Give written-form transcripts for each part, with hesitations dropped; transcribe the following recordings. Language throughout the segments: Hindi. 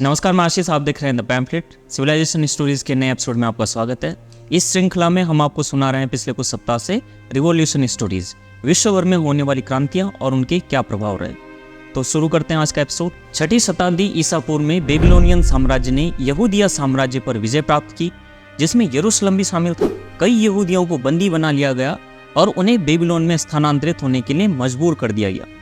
नमस्कार, मैं आशीष। आप देख रहे हैं द पैम्फलेट सिविलाइजेशन स्टोरीज के नए एपिसोड में आपका स्वागत है। इस श्रृंखला में हम आपको सुना रहे हैं पिछले कुछ सप्ताह से रिवॉल्यूशन स्टोरीज, विश्व भर में होने वाली क्रांतियां और उनके क्या प्रभाव रहे। तो शुरू करते हैं आज का एपिसोड। 6ठी शताब्दी ईसा पूर्व में बेबीलोनियन साम्राज्य ने यहूदिया साम्राज्य पर विजय प्राप्त की, जिसमें यरूशलेम भी शामिल था। कई यहूदियों को बंदी बना लिया गया और उन्हें बेबीलोन में स्थानांतरित होने के लिए मजबूर कर दिया गया।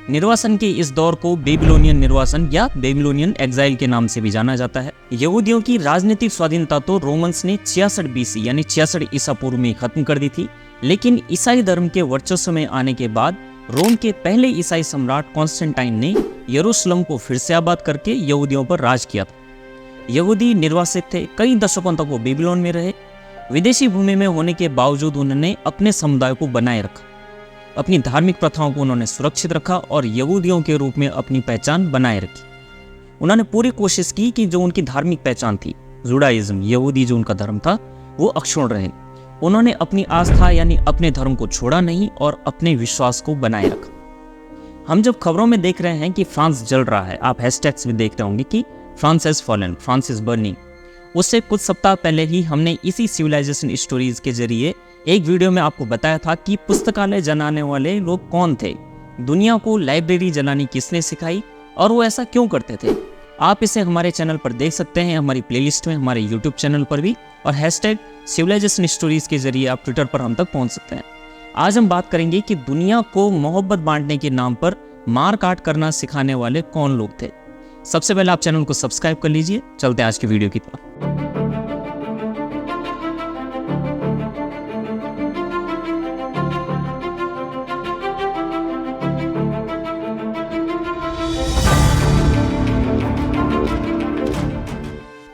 निर्वासन के इस दौर को बेबीलोनियन निर्वासन या बेबीलोनियन एग्जाइल के नाम से भी जाना जाता है। यहूदियों की राजनीतिक स्वाधीनता तो रोमन्स ने 66 बीसी यानी 66 ईसा पूर्व में खत्म कर दी थी, लेकिन ईसाई धर्म के वर्चस्व में आने के बाद रोम के पहले ईसाई सम्राट कॉन्स्टेंटाइन ने यरूशलेम को फिर से आबाद करके यहूदियों पर राज किया था। यहूदी निर्वासित थे, कई दशकों तक वो बेबीलोन में रहे। विदेशी भूमि में होने के बावजूद उन्होंने अपने समुदाय को बनाए रखा, अपनी धार्मिक प्रथाओं को उन्होंने सुरक्षित रखा और यहूदियों के रूप में अपनी पहचान बनाए रखी। उन्होंने पूरी कोशिश की कि जो उनकी धार्मिक पहचान थी, जुडाइज्म, यहूदी जो उनका धर्म था, वो अक्षुण्ण रहे। उन्होंने अपनी आस्था यानी अपने धर्म को छोड़ा नहीं और अपने विश्वास को बनाए रखा। हम जब खबरों में देख रहे हैं कि फ्रांस जल रहा है, आप हैशटैग्स भी देख रहे होंगे कि France has fallen, France is burning. उससे कुछ सप्ताह पहले ही हमने इसी सिविलाइजेशन स्टोरीज के जरिए एक वीडियो में आपको बताया था कि पुस्तकालय जलाने वाले लोग कौन थे, दुनिया को लाइब्रेरी जलानी किसने सिखाई और वो ऐसा क्यों करते थे। आप इसे हमारे चैनल पर देख सकते हैं, हमारी प्लेलिस्ट में, हमारे यूट्यूब चैनल पर भी, और हैशटैग सिविलाइजेशन स्टोरीज के जरिए आप ट्विटर पर हम तक पहुंच सकते हैं। आज हम बात करेंगे कि दुनिया को मोहब्बत बांटने के नाम पर मार काट करना सिखाने वाले कौन लोग थे। सबसे पहले आप चैनल को सब्सक्राइब कर लीजिए। चलते हैं आज की वीडियो की तरफ।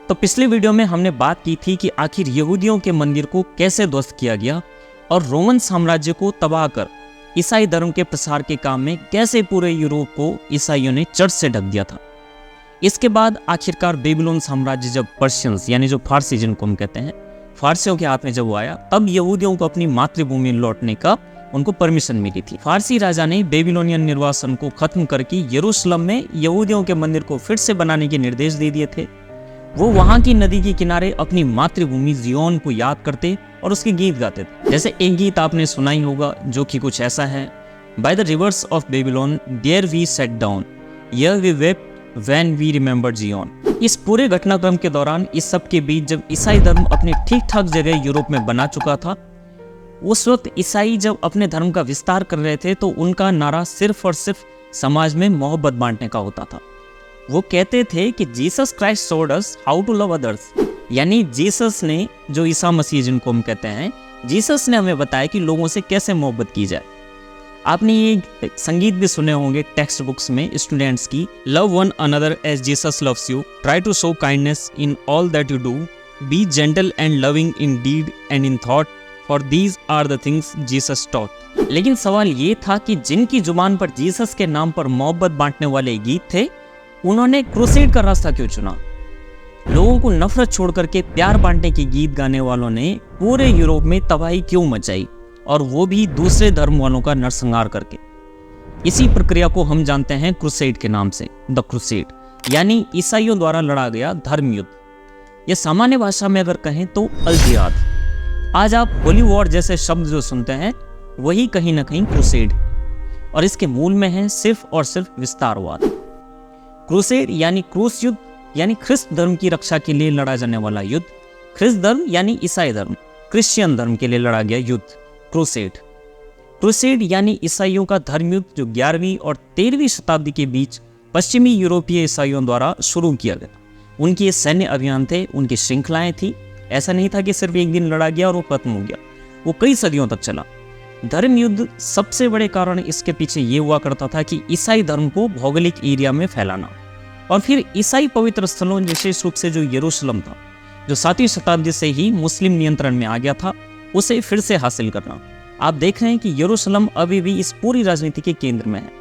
तो पिछले वीडियो में हमने बात की थी कि आखिर यहूदियों के मंदिर को कैसे ध्वस्त किया गया और रोमन साम्राज्य को तबाह कर ईसाई धर्म के प्रसार के काम में कैसे पूरे यूरोप को ईसाइयों ने चर्च से ढक दिया था। इसके बाद आखिरकार बेबीलोन साम्राज्य जब पर्शियंस यानी जो फारसी जिनको हम कहते हैं, फारसियों के हाथ में जब वो आया, तब यहूदियों को अपनी मातृभूमि लौटने का उनको परमिशन मिली थी। फारसी राजा ने बेबीलोनियन निर्वासन को खत्म करके यरूशलेम में यहूदियों के मंदिर को फिर से बनाने के निर्देश दे दिए थे। वो वहां की नदी के किनारे अपनी मातृभूमि जियोन को याद करते और उसके गीत गाते थे। जैसे एक गीत आपने सुना ही होगा जो कि कुछ ऐसा है, by the reverse of Babylon there we set down, here we wept when we remember Xeon. इस पूरे घटनाक्रम के दौरान, इस सब के बीच, जब ईसाई धर्म अपने ठीक ठाक जगह यूरोप में बना चुका था, उस वक्त ईसाई जब अपने धर्म का विस्तार कर रहे थे तो उनका नारा सिर्फ और सिर्फ समाज में मोहब्बत बांटने का होता था। वो कहते थे कि Jesus Christ showed us how to love others, यानी जीसस ने, जो ईसा मसीह जिनको हम कहते हैं, जीसस ने हमें बताया कि लोगों से कैसे मोहब्बत की जाए। आपने ये संगीत भी सुने होंगे टेक्स्ट बुक्स में स्टूडेंट्स की, love one another as Jesus loves you, try to show kindness in all that you do, B gentle and loving in deed and in thought, for these are the things Jesus taught. लेकिन सवाल ये था कि जिनकी जुबान पर जीसस के नाम पर मोहब्बत बांटने वाले गीत थे, उन्होंने क्रूसेड का रास्ता क्यों चुना? लोगों को नफरत छोड़ करके प्यार बांटने के गीत गाने वालों ने पूरे यूरोप में तबाही क्यों मचाई, और वो भी दूसरे धर्म वालों का नरसंहार करके। इसी प्रक्रिया को हम जानते हैं क्रूसेड के नाम से, द क्रूसेड, यानी ईसाइयों द्वारा लड़ा गया धर्म युद्ध। ये सामान्य भाषा में अगर कहें तो अल जिहाद। आज आप होली वॉर जैसे शब्द जो सुनते हैं, वही कहीं ना कहीं क्रूसेड, और इसके मूल में है सिर्फ और सिर्फ विस्तारवाद। क्रूसेड यानी क्रूस युद्ध, यानी ख्रिस्त धर्म की रक्षा के लिए लड़ा जाने वाला युद्ध। ख्रिस्त धर्म यानी ईसाई धर्म, क्रिश्चियन धर्म के लिए लड़ा गया युद्ध, क्रूसेड। क्रूसेड यानी ईसाइयों का धर्म युद्ध जो 11वीं और 13वीं शताब्दी के बीच पश्चिमी यूरोपीय ईसाइयों द्वारा शुरू किया गया। उनके ये सैन्य अभियान थे, उनकी श्रृंखलाएं थी। ऐसा नहीं था कि सिर्फ एक दिन लड़ा गया और वो खत्म हो गया, वो कई सदियों तक चला। धर्म युद्ध सबसे बड़े कारण इसके पीछे ये हुआ करता था कि ईसाई धर्म को भौगोलिक एरिया में फैलाना, और फिर ईसाई पवित्र स्थलों, विशेष रूप से जो यरूशलेम था, जो 7वीं शताब्दी से ही मुस्लिम नियंत्रण में आ गया था, उसे फिर से हासिल करना। आप देख रहे हैं कि यरूशलेम अभी भी इस पूरी राजनीति के केंद्र में है।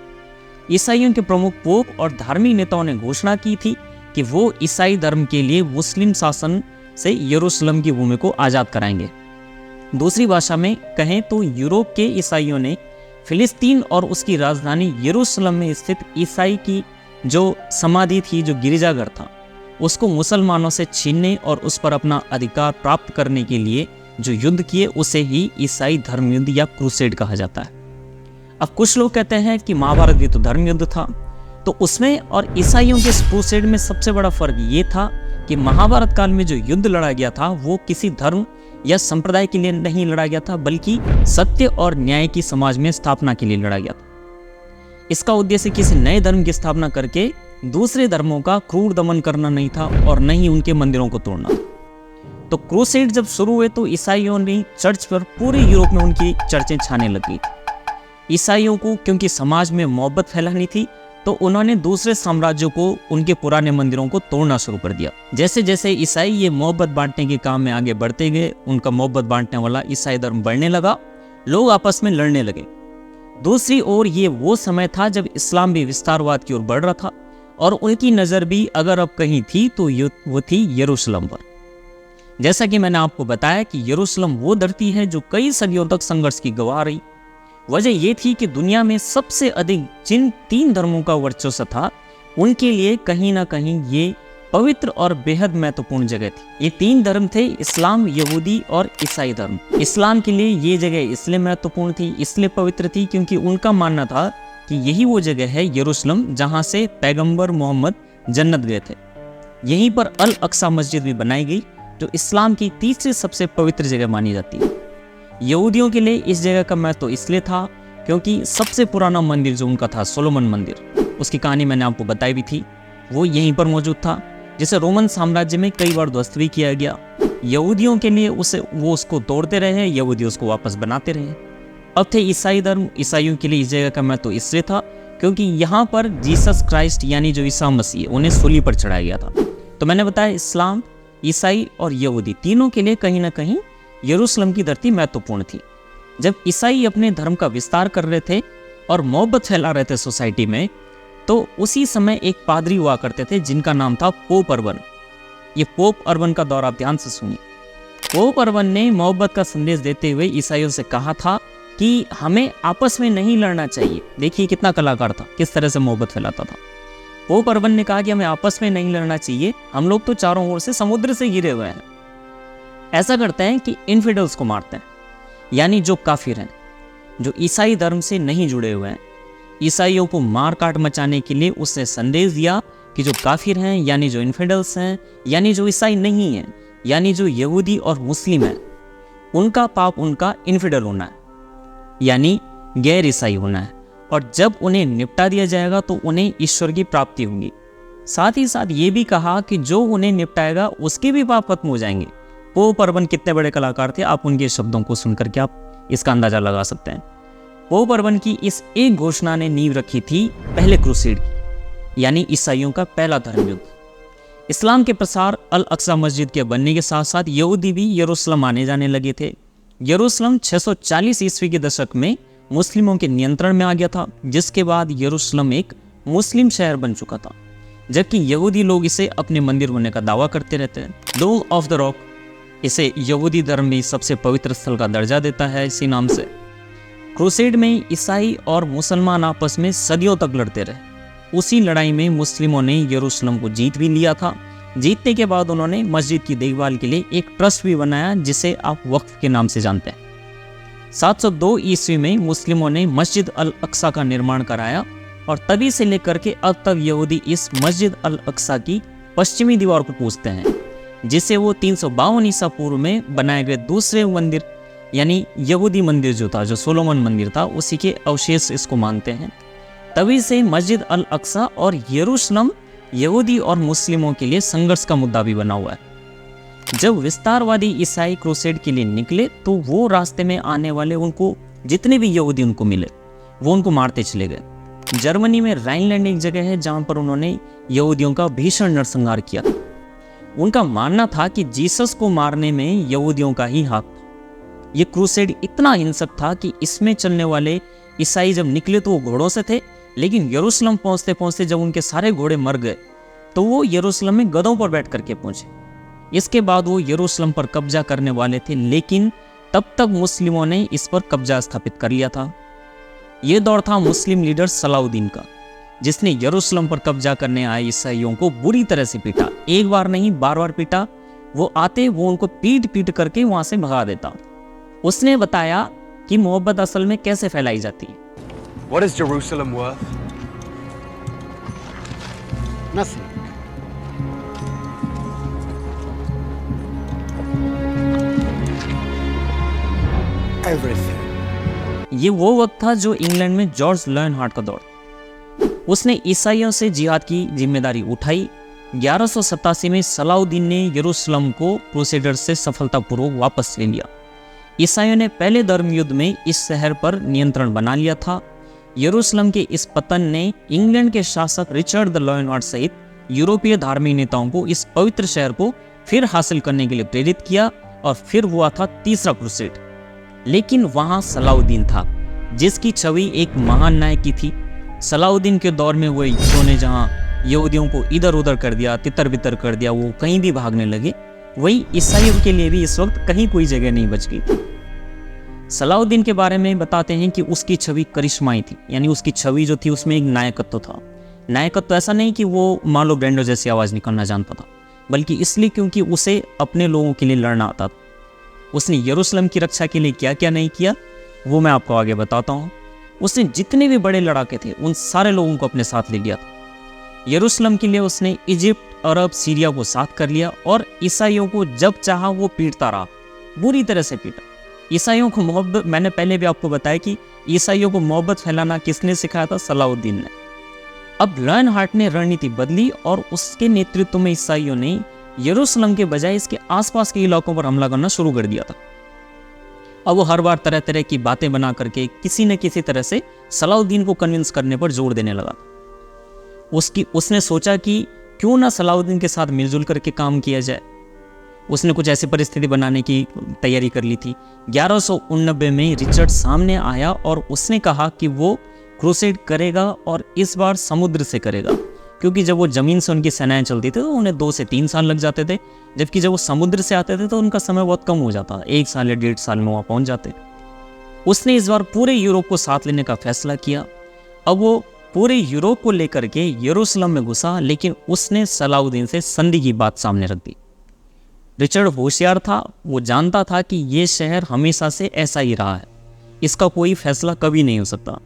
ईसाइयों के प्रमुख पोप और धार्मिक नेताओं ने घोषणा की थी कि वो ईसाई धर्म के लिए मुस्लिम शासन से यरूशलेम की भूमि को आज़ाद कराएंगे। दूसरी भाषा में कहें तो यूरोप के ईसाइयों ने फिलिस्तीन और उसकी राजधानी यरूशलेम में स्थित ईसाई की जो समाधि थी, जो गिरजाघर था, उसको मुसलमानों से छीनने और उस पर अपना अधिकार प्राप्त करने के लिए जो युद्ध किए उसे ही ईसाई धर्म युद्ध या क्रूसेड कहा जाता है। अब कुछ लोग कहते हैं कि महाभारत भी तो धर्म युद्ध था, तो उसमें और ईसाइयों के क्रूसेड में सबसे बड़ा फर्क ये था कि महाभारत काल में जो युद्ध लड़ा गया था वो किसी धर्म या संप्रदाय के लिए नहीं लड़ा गया था, बल्कि सत्य और न्याय की समाज में स्थापना के लिए लड़ा गया था। इसका उद्देश्य किसी नए धर्म की स्थापना करके दूसरे धर्मों का क्रूर दमन करना नहीं था और न ही उनके मंदिरों को तोड़ना था। तो क्रूसेड जब शुरू हुए तो ईसाइयों ने चर्च पर पूरे यूरोप में उनकी चर्चें छाने लगी। ईसाइयों को क्योंकि समाज में मोहब्बत फैलानी थी तो उन्होंने दूसरे साम्राज्यों को उनके पुराने मंदिरों को तोड़ना शुरू कर दिया। जैसे जैसे ईसाई ये मोहब्बत बांटने के काम में आगे बढ़ते गए, उनका मोहब्बत बांटने वाला ईसाई धर्म बढ़ने लगा, लोग आपस में लड़ने लगे। दूसरी ओर ये वो समय था जब इस्लाम भी विस्तारवाद की ओर बढ़ रहा था और उनकी नज़र भी अगर अब कहीं थी तो वो थी यरूशलेम पर। जैसा कि मैंने आपको बताया कि यरूशलेम वो धरती है जो कई सदियों तक संघर्ष की गवाह रही। वजह ये थी कि दुनिया में सबसे अधिक जिन 3 धर्मों का वर्चस्व था उनके लिए कहीं ना कहीं ये पवित्र और बेहद महत्वपूर्ण जगह थी। ये 3 धर्म थे, इस्लाम, यहूदी और ईसाई धर्म। इस्लाम के लिए ये जगह इसलिए महत्वपूर्ण थी, इसलिए पवित्र थी क्योंकि उनका मानना था कि यही वो जगह है यरूशलेम जहाँ से पैगंबर मोहम्मद जन्नत गए थे। यहीं पर अल अक्सा मस्जिद भी बनाई गई जो इस्लाम की तीसरी सबसे पवित्र जगह मानी जाती है। यहूदियों के लिए इस जगह का महत्व इसलिए था क्योंकि सबसे पुराना मंदिर जो उनका था सोलोमन मंदिर, उसकी कहानी मैंने आपको बताई भी थी, वो यहीं पर मौजूद था, जिसे रोमन साम्राज्य में कई बार ध्वस्त भी किया गया। यहूदियों के लिए वो उसको तोड़ते रहे, यहूदी उसको वापस बनाते रहे। अब थे ईसाई धर्म। ईसाइयों के लिए इस जगह का महत्व इसलिए था क्योंकि यहाँ पर जीसस क्राइस्ट यानी जो ईसा मसीह उन्हें सूली पर चढ़ाया गया था। तो मैंने बताया इस्लाम, ईसाई और यहूदी तीनों के लिए कहीं ना कहीं यरूशलेम की धरती महत्वपूर्ण थी। जब ईसाई अपने धर्म का विस्तार कर रहे थे और मोहब्बत फैला रहे थे सोसाइटी में, तो उसी समय एक पादरी हुआ करते थे जिनका नाम था पोप अर्बन। ये पोप अर्बन का दौर आप ध्यान से सुनिए। पोप अर्बन ने मोहब्बत का संदेश देते हुए ईसाइयों से कहा था कि हमें आपस में नहीं लड़ना चाहिए। देखिए कितना कलाकार था, किस तरह से मोहब्बत फैलाता था। पोप अर्बन ने कहा कि हमें आपस में नहीं लड़ना चाहिए, हम लोग तो चारों ओर से समुद्र से घिरे हुए हैं। ऐसा करते हैं कि इनफिडल्स को मारते हैं, यानी जो काफिर हैं, जो ईसाई धर्म से नहीं जुड़े हुए हैं। ईसाइयों को मार काट मचाने के लिए उसने संदेश दिया कि जो काफिर हैं, यानी जो इनफिडल्स हैं, यानी जो ईसाई नहीं हैं, यानी जो यहूदी और मुस्लिम हैं, उनका पाप उनका इनफिडल होना है, यानी गैर ईसाई होना है, और जब उन्हें निपटा दिया जाएगा तो उन्हें ईश्वर की प्राप्ति होगी। साथ ही साथ ये भी कहा कि जो उन्हें निपटाएगा उसके भी पाप खत्म हो जाएंगे। पोप अर्बन कितने बड़े कलाकार थे, आप उनके शब्दों को सुनकर के आप इसका अंदाजा लगा सकते हैं। पोप अर्बन की इस एक घोषणा ने नींव रखी थी पहले क्रूसेड की, यानी ईसाइयों का पहला धर्म युद्ध। इस्लाम के प्रसार, अल अक्सा मस्जिद के बनने के साथ साथ यहूदी भी यरूशलेम आने जाने लगे थे। यरूशलेम 640 ईस्वी के दशक में मुस्लिमों के नियंत्रण में आ गया था, जिसके बाद यरूशलेम एक मुस्लिम शहर बन चुका था, जबकि यहूदी लोग इसे अपने मंदिर होने का दावा करते रहते हैं। डोम ऑफ द रॉक इसे यहूदी धर्म भी सबसे पवित्र स्थल का दर्जा देता है इसी नाम से। क्रूसेड में ईसाई और मुसलमान आपस में सदियों तक लड़ते रहे। उसी लड़ाई में मुस्लिमों ने यरूशलेम को जीत भी लिया था। जीतने के बाद उन्होंने मस्जिद की देखभाल के लिए एक ट्रस्ट भी बनाया जिसे आप वक्फ के नाम से जानते हैं। 702 ईस्वी में मुस्लिमों ने मस्जिद अल अक्सा का निर्माण कराया और तभी से लेकर के अब तक यहूदी इस मस्जिद अल अक्सा की पश्चिमी दीवार को पूजते हैं, जिसे वो 352 ईसा पूर्व में बनाए गए दूसरे मंदिर यानी यहूदी मंदिर जो था, जो सोलोमन मंदिर था, उसी के अवशेष इसको मानते हैं। तभी से मस्जिद अल अक्सा और यरूशलेम यहूदी और मुस्लिमों के लिए संघर्ष का मुद्दा भी बना हुआ है। जब विस्तारवादी ईसाई क्रूसेड के लिए निकले तो वो रास्ते में आने वाले उनको जितने भी यहूदी उनको मिले वो उनको मारते चले गए। जर्मनी में राइनलैंड एक जगह है जहां पर उन्होंने यहूदियों का भीषण नरसंहार किया था। उनका मानना था कि जीसस को मारने में यहूदियों का ही हाथ था। ये क्रूसेड इतना हिंसक था कि इसमें चलने वाले ईसाई जब निकले तो वो घोड़ों से थे, लेकिन यरूशलेम पहुंचते पहुंचते जब उनके सारे घोड़े मर गए तो वो यरूशलेम में गधों पर बैठ करके पहुंचे। इसके बाद वो यरूशलेम पर कब्जा करने वाले थे, लेकिन तब तक मुस्लिमों ने इस पर कब्जा स्थापित कर लिया था। ये दौर था मुस्लिम लीडर सलाउद्दीन का। जिसने यरूशलेम पर कब्जा करने आए ईसाइयों को बुरी तरह से पीटा। एक बार नहीं, बार बार पीटा। वो आते वो उनको पीट पीट करके वहां से भगा देता। उसने बताया कि मोहब्बत असल में कैसे फैलाई जाती है। What is Jerusalem worth? Nothing. Everything. ये वो वक्त था जो इंग्लैंड में जॉर्ज लायनहार्ट का दौर। उसने ईसाइयों से जिहाद की जिम्मेदारी उठाई। 1187 में सलाउद्दीन ने यरूशलेम को क्रूसेडर्स से सफलतापूर्वक वापस ले लिया। ईसाइयों ने पहले धर्म युद्ध में इस शहर पर नियंत्रण बना लिया था। यरूशलेम के इस पतन ने इंग्लैंड के शासक रिचर्ड द लायनहार्ट सहित यूरोपीय धार्मिक नेताओं को इस पवित्र शहर को फिर हासिल करने के लिए प्रेरित किया और फिर हुआ था तीसरा क्रूसेड। लेकिन वहां सलाउद्दीन था, जिसकी छवि एक महान नायक की थी। सलाउद्दीन के दौर में हुए युद्धों ने जहां यहूदियों को इधर उधर कर दिया, तितर बितर कर दिया, वो कहीं भी भागने लगे, वही ईसाइयों के लिए भी इस वक्त कहीं कोई जगह नहीं बच गई थी। सलाउद्दीन के बारे में बताते हैं कि उसकी छवि करिश्माई थी, यानी उसकी छवि जो थी उसमें एक नायकत्व था। नायकत्व ऐसा नहीं कि वो मार्लो ब्रेंडो जैसी आवाज़ निकालना जानता था, बल्कि इसलिए क्योंकि उसे अपने लोगों के लिए लड़ना आता था। उसने यरूशलेम की रक्षा के लिए क्या क्या नहीं किया वो मैं आपको आगे बताता हूँ। उसने जितने भी बड़े लड़ाके थे उन सारे लोगों को अपने साथ ले लिया था। यरूशलेम के लिए उसने इजिप्ट, अरब, सीरिया को साथ कर लिया और ईसाइयों को जब चाहा वो पीटता रहा, बुरी तरह से पीटा। ईसाइयों को मोहब्बत, मैंने पहले भी आपको बताया कि ईसाइयों को मोहब्बत फैलाना किसने सिखाया था? सलाउद्दीन ने। अब लायनहार्ट ने रणनीति बदली और उसके नेतृत्व में ईसाइयों ने यरूशलेम के बजाय इसके आसपास के इलाकों पर हमला करना शुरू कर दिया था। अब वो हर बार तरह तरह की बातें बना करके किसी न किसी तरह से सलाउद्दीन को कन्विंस करने पर जोर देने लगा। उसने सोचा कि क्यों ना सलाउद्दीन के साथ मिलजुल करके काम किया जाए। उसने कुछ ऐसी परिस्थिति बनाने की तैयारी कर ली थी। 1189 में रिचर्ड सामने आया और उसने कहा कि वो क्रूसेड करेगा और इस बार समुद्र से करेगा, क्योंकि जब वो जमीन से उनकी सेनाएं चलती थी तो उन्हें 2 से 3 साल लग जाते थे, जबकि जब वो समुद्र से आते थे तो उनका समय बहुत कम हो जाता, 1 साल या 1.5 साल में वहाँ पहुँच जाते। उसने इस बार पूरे यूरोप को साथ लेने का फैसला किया। अब वो पूरे यूरोप को लेकर के यरूशलेम में घुसा, लेकिन उसने सलाउद्दीन से संधि की बात सामने रख दी। रिचर्ड होशियार था, वो जानता था कि ये शहर हमेशा से ऐसा ही रहा है, इसका कोई फैसला कभी नहीं हो सकता।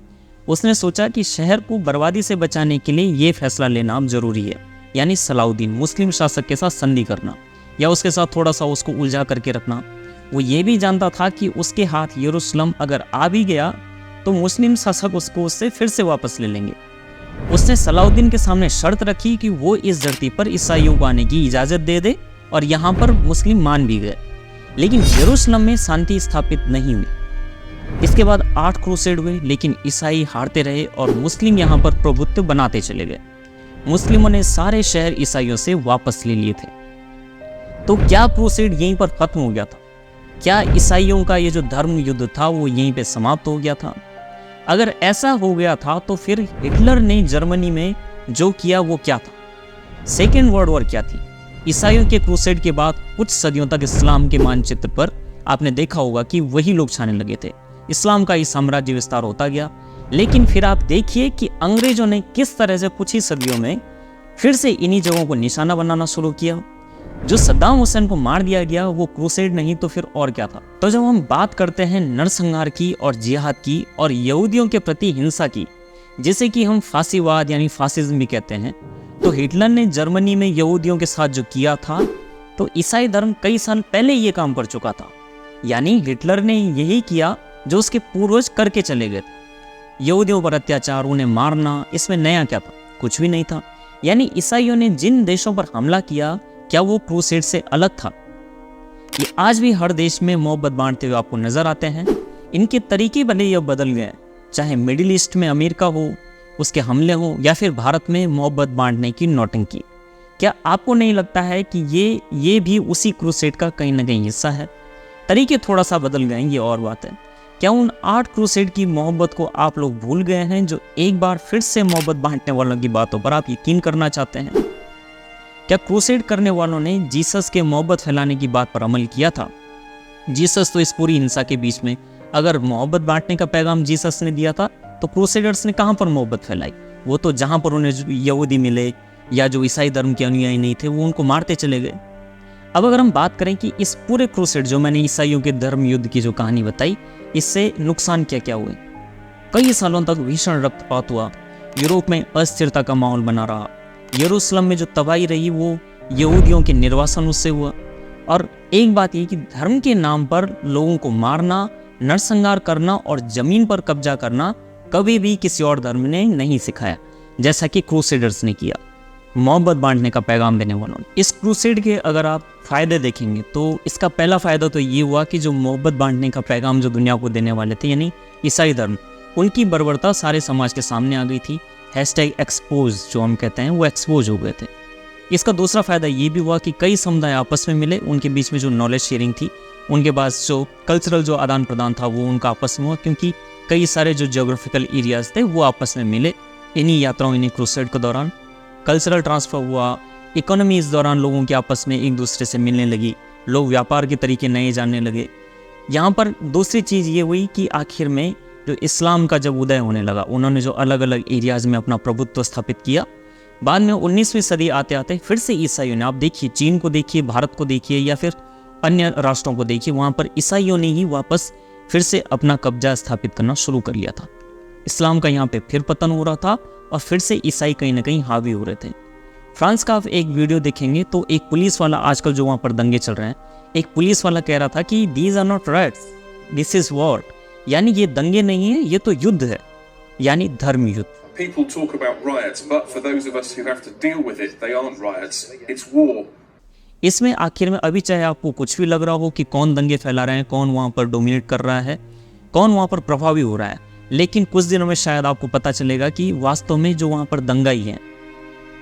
उसने सोचा कि शहर को बर्बादी से बचाने के लिए ये फैसला लेना अब जरूरी है, यानी सलाउद्दीन मुस्लिम शासक के साथ संधि करना या उसके साथ थोड़ा सा उसको उलझा करके रखना। वो ये भी जानता था कि उसके हाथ यरूशलेम अगर आ भी गया तो मुस्लिम शासक उसको उससे फिर से वापस ले लेंगे। उसने सलाउद्दीन के सामने शर्त रखी कि वो इस धरती पर ईसाइयों को आने की इजाज़त दे दे, और यहाँ पर मुस्लिम मान भी गए। लेकिन यरूशलेम में शांति स्थापित नहीं हुई। इसके बाद 8 क्रूसेड हुए, लेकिन ईसाई हारते रहे और मुस्लिम यहाँ पर प्रभुत्व बनाते चले गए। मुस्लिमों ने सारे शहर ईसाइयों से वापस ले लिए थे। तो क्या क्रूसेड यहीं पर खत्म हो गया था? क्या ईसाइयों का ये जो धर्म युद्ध था वो यहीं पे समाप्त हो गया था? अगर ऐसा हो गया था तो फिर हिटलर ने जर्मनी में जो किया वो क्या था? सेकेंड वर्ल्ड वॉर क्या थी? ईसाइयों के क्रूसेड के बाद कुछ सदियों तक इस्लाम के मानचित्र पर आपने देखा होगा कि वही लोग छाने लगे थे। इस्लाम का ही साम्राज्य विस्तार होता गया। लेकिन फिर आप देखिए कि अंग्रेजों ने किस तरह से कुछ ही सदियों में फिर से इन्हीं जगहों को निशाना बनाना शुरू किया। जो सद्दाम हुसैन को मार दिया गया वो क्रूसेड नहीं तो फिर और क्या था? तो जब हम बात करते हैं नरसंहार की और जिहाद की और यहूदियों के प्रति हिंसा की, जिसे कि हम फांसीवाद यानी फासिज्म भी कहते हैं, तो हिटलर ने जर्मनी में यहूदियों के साथ जो किया था, तो ईसाई धर्म कई साल पहले ये काम कर चुका था। यानी हिटलर ने यही किया जो उसके पूर्वज करके चले गए थे। यहूदियों पर अत्याचार, उन्हें मारना, इसमें नया क्या था? कुछ भी नहीं था। यानी ईसाइयों ने जिन देशों पर हमला किया, क्या वो क्रूसेड से अलग था? ये आज भी हर देश में मोहब्बत बांटते हुए आपको नजर आते हैं। इनके तरीके भले ये बदल गए, चाहे मिडिल ईस्ट में अमेरिका हो, उसके हमले हो, या फिर भारत में मोहब्बत बांटने की नौटंकी। क्या आपको नहीं लगता है कि ये भी उसी क्रूसेड का कहीं ना कहीं हिस्सा है? तरीके थोड़ा सा बदल गए, ये और बात है। क्या उन 8 क्रूसेड की मोहब्बत को आप लोग भूल गए हैं, जो एक बार फिर से मोहब्बत बांटने वालों की बातों पर आप यकीन करना चाहते हैं? क्या क्रूसेड करने वालों ने जीसस के मोहब्बत फैलाने की बात पर अमल किया था? जीसस तो इस पूरी हिंसा के बीच में, अगर मोहब्बत बांटने का पैगाम जीसस ने दिया था, तो क्रूसेडर्स ने कहां पर मोहब्बत फैलाई? वो तो जहाँ पर उन्हें जो यहूदी मिले या जो ईसाई धर्म के अनुयायी नहीं थे वो उनको मारते चले गए। अब अगर हम बात करें कि इस पूरे क्रूसेड जो मैंने ईसाइयों के धर्म युद्ध की जो कहानी बताई, इससे नुकसान क्या क्या हुए। कई सालों तक भीषण रक्तपात हुआ, यूरोप में अस्थिरता का माहौल बना रहा, यरूशलेम में जो तबाही रही वो यहूदियों के निर्वासन उससे हुआ। और एक बात ये कि धर्म के नाम पर लोगों को मारना, नरसंहार करना और जमीन पर कब्जा करना कभी भी किसी और धर्म ने नहीं सिखाया, जैसा कि क्रूसेडर्स ने किया, मोहब्बत बांटने का पैगाम देने वालों ने। इस क्रूसेड के अगर आप फायदे देखेंगे तो इसका पहला फायदा तो ये हुआ कि जो मोहब्बत बांटने का पैगाम जो दुनिया को देने वाले थे यानी ईसाई धर्म, उनकी बर्बरता सारे समाज के सामने आ गई थी। #एक्सपोज जो हम कहते हैं वो एक्सपोज हो गए थे। इसका दूसरा फायदा ये भी हुआ कि कई समुदाय आपस में मिले, उनके बीच में जो नॉलेज शेयरिंग थी, उनके पास जो कल्चरल जो आदान प्रदान था वो उनका आपस में हुआ, क्योंकि कई सारे जो ज्योग्राफिकल एरियाज थे वो आपस में मिले इन्हीं यात्राओं, इन्हीं क्रूसेड के दौरान। कल्चरल ट्रांसफ़र हुआ, इकोनॉमी इस दौरान लोगों के आपस में एक दूसरे से मिलने लगी, लोग व्यापार के तरीके नए जानने लगे। यहाँ पर दूसरी चीज़ ये हुई कि आखिर में जो इस्लाम का जब उदय होने लगा, उन्होंने जो अलग अलग एरियाज़ में अपना प्रभुत्व स्थापित किया। बाद में 19वीं सदी आते आते फिर से ईसाइयों ने, आप देखिए चीन को देखिए, भारत को देखिए या फिर अन्य राष्ट्रों को देखिए, वहाँ पर ईसाइयों ने ही वापस फिर से अपना कब्जा स्थापित करना शुरू कर लिया था। इस्लाम का यहाँ पे फिर पतन हो रहा था और फिर से ईसाई कहीं ना कहीं हावी हो रहे थे। फ्रांस का आप एक वीडियो देखेंगे तो एक पुलिस वाला, आजकल जो वहाँ पर दंगे चल रहे हैं, एक पुलिस वाला कह रहा था कि these are not rights, this is war, यानी ये दंगे नहीं है, ये तो युद्ध है, यानी धर्म युद्ध। People talk about riots, but for those of us who have to deal with it, they aren't riots, it's war. इसमें आखिर में अभी चाहे आपको कुछ भी लग रहा हो कि कौन दंगे फैला रहे हैं, कौन वहाँ पर डोमिनेट कर रहा है, कौन वहाँ पर प्रभावी हो रहा है, लेकिन कुछ दिनों में शायद आपको पता चलेगा कि वास्तव में जो वहाँ पर दंगाई है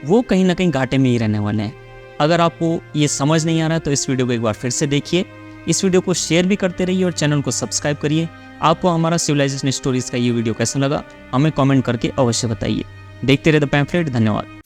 वो कहीं ना कहीं घाटे में ही रहने वाले हैं। अगर आपको ये समझ नहीं आ रहा है तो इस वीडियो को एक बार फिर से देखिए, इस वीडियो को शेयर भी करते रहिए और चैनल को सब्सक्राइब करिए। आपको हमारा सिविलाइजेशन स्टोरीज का ये वीडियो कैसा लगा हमें कमेंट करके अवश्य बताइए। देखते रहे द पैम्फलेट। धन्यवाद।